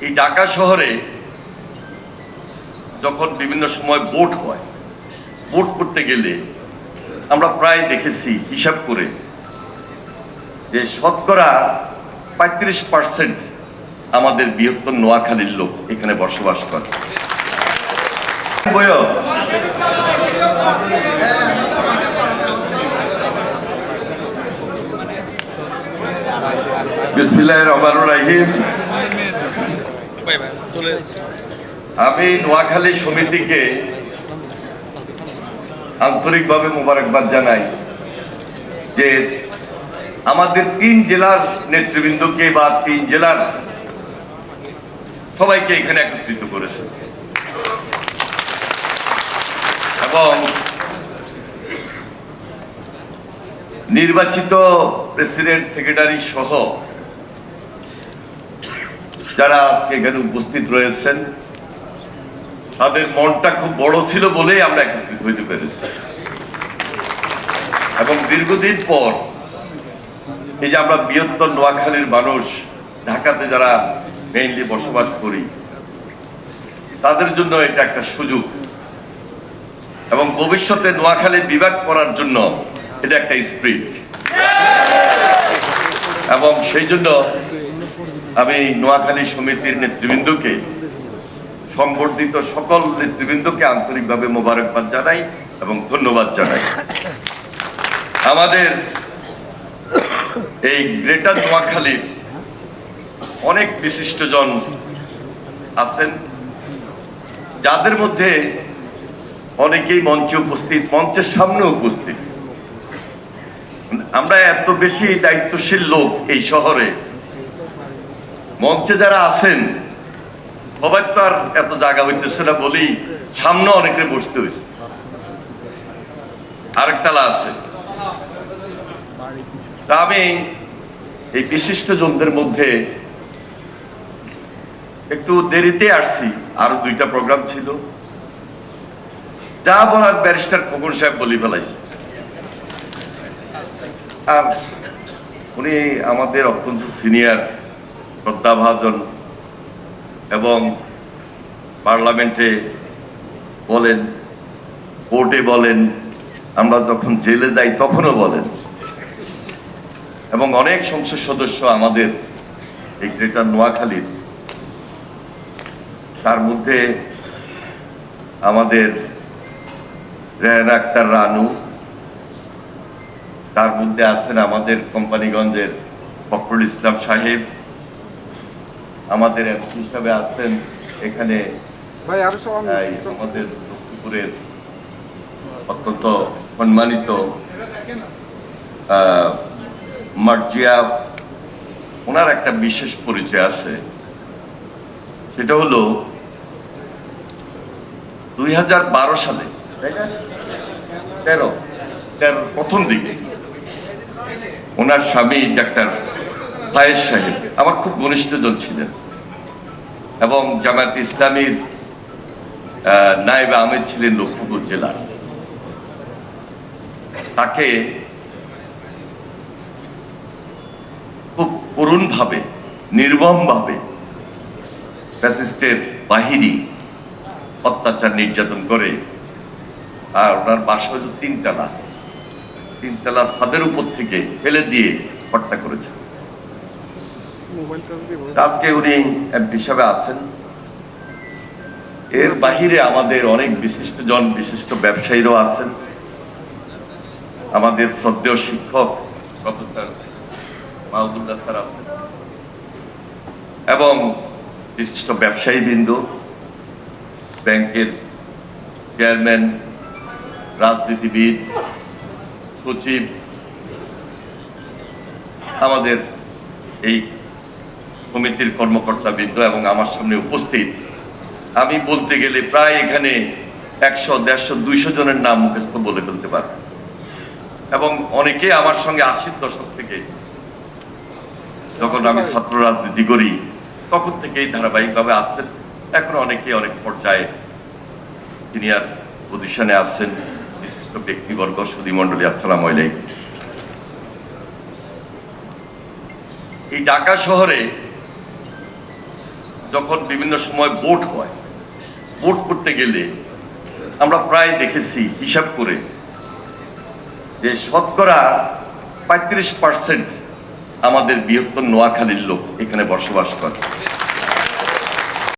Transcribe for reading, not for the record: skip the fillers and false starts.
এই ঢাকা শহরে যখন বিভিন্ন সময় ভোট হয়, ভোট করতে গেলে আমরা প্রায় দেখেছি হিসাব করে যে শতকরা 35% আমাদের বৃহত্তর নোয়াখালীর লোক এখানে বসবাস করে। বিসমিল্লাহির রহমানির রহিম। আমি নোয়াখালী সমিতিকে আন্তরিকভাবে মোবারকবাদ জানাই যে আমাদের 3 জেলার নেতৃবৃন্দকে বা 3 জেলার সবাইকে এখানে একত্রিত করেছে এবং নির্বাচিত প্রেসিডেন্ট, সেক্রেটারি সহ যারা আজকে এখানে উপস্থিত রয়েছেন তাদের মনটা খুব বড় ছিল বলেই আমরা একত্রিত হইতে পেরেছি এবং দীর্ঘদিন পর এই যে আমরা বৃহত্তর নোয়াখালীর মানুষ ঢাকাতে যারা মেইনলি বসবাস করি তাদের জন্য এটা একটা সুযোগ এবং ভবিষ্যতে নোয়াখালী বিভাগ করার জন্য এটা একটা স্পিরিট এবং সেই জন্য আমি নোয়াখালী সমিতির নেতৃবৃন্দকে, সংবর্ধিত সকল নেতৃবৃন্দকে আন্তরিকভাবে মোবারকবাদ জানাই এবং ধন্যবাদ জানাই। আমাদের এই গ্রেটার নোয়াখালীর অনেক বিশিষ্টজন আছেন যাদের মধ্যে অনেকেই মঞ্চে উপস্থিত, মঞ্চের সামনে উপস্থিত। আমরা এত বেশি দায়িত্বশীল লোক এই শহরে, মঞ্চে যারা আছেন সবাই তো আর এত জায়গা হইতেছে না বলেই সামনে অনেকে বসতে হয়েছে, আরেকতলা আছে। তা আমি এই বিশিষ্টজনদের মধ্যে একটু দেরিতে আসছি, আরো 2টা প্রোগ্রাম ছিল, যা বলার ব্যারিস্টার খোকন সাহেব বলি ফেলাইছে। আর উনি আমাদের অত্যন্ত সিনিয়র, শ্রদ্ধাভাজন এবং পার্লামেন্টে বলেন, কোর্টে বলেন, আমরা যখন জেলে যাই তখনও বলেন এবং অনেক সংসদ সদস্য আমাদের এই গ্রেটার নোয়াখালীর। তার মধ্যে আমাদের রেহানা আক্তার রানু, তার মধ্যে আছেন আমাদের কোম্পানিগঞ্জের ফখরুল ইসলাম সাহেব, আমাদের এমপি হিসাবে আছেন এখানে আমাদের লক্ষ্মীপুরের অত্যন্ত সম্মানিত মার্জিয়া। ওনার একটা বিশেষ পরিচয় আছে, সেটা হলো 2012 সালে, তাই না, 13 প্রথম দিকে ওনার স্বামী ডাক্তার ফায়েজ সাহেব আমার খুব ঘনিষ্ঠজন ছিলেন এবং জামায়াত ইসলামীর নায়েবে আহমেদ ছিলেন লক্ষ্মীপুর জেলার। তাকে খুব করুণভাবে, নির্মমভাবে ফ্যাসিস্টের বাহিনী অত্যাচার, নির্যাতন করে। আর ওনার বাসা হল 3 তলা ছাদের উপর থেকে ফেলে দিয়ে হত্যা করেছে। আজকে উনি এমপি হিসাবে আছেন। এর বাহিরে আমাদের অনেক বিশিষ্টজন, বিশিষ্ট ব্যবসায়ীরাও আছেন। আমাদের শ্রদ্ধেয় শিক্ষক প্রফেসর মাহমুদুল্লাহ স্যার আছেন এবং বিশিষ্ট ব্যবসায়ীবৃন্দ, ব্যাংকের চেয়ারম্যান, রাজনীতিবিদ, সচিব, আমাদের এই সমিতির কর্মকর্তাবৃন্দ এবং আমার সামনে উপস্থিত, আমি বলতে গেলে প্রায় এখানে 100, 150, 200 জনের নাম মুখস্থ বলে ফেলতে পারব এবং অনেকে আমার সঙ্গে 80-র দশক থেকে, যখন আমি ছাত্র রাজনীতি করি তখন থেকেই ধারাবাহিকভাবে আসছেন। এখন অনেকে অনেক পর্যায়ে সিনিয়র পজিশনে আছেন, বিশিষ্ট ব্যক্তিবর্গ, সুধীমণ্ডলী, আসসালামু আলাইকুম। এই ঢাকা শহরে যখন বিভিন্ন সময় ভোট হয়, ভোট করতে গেলে আমরা প্রায় দেখেছি হিসাব করে যে শতকরা 35% আমাদের বৃহত্তর নোয়াখালীর লোক এখানে বসবাস করে।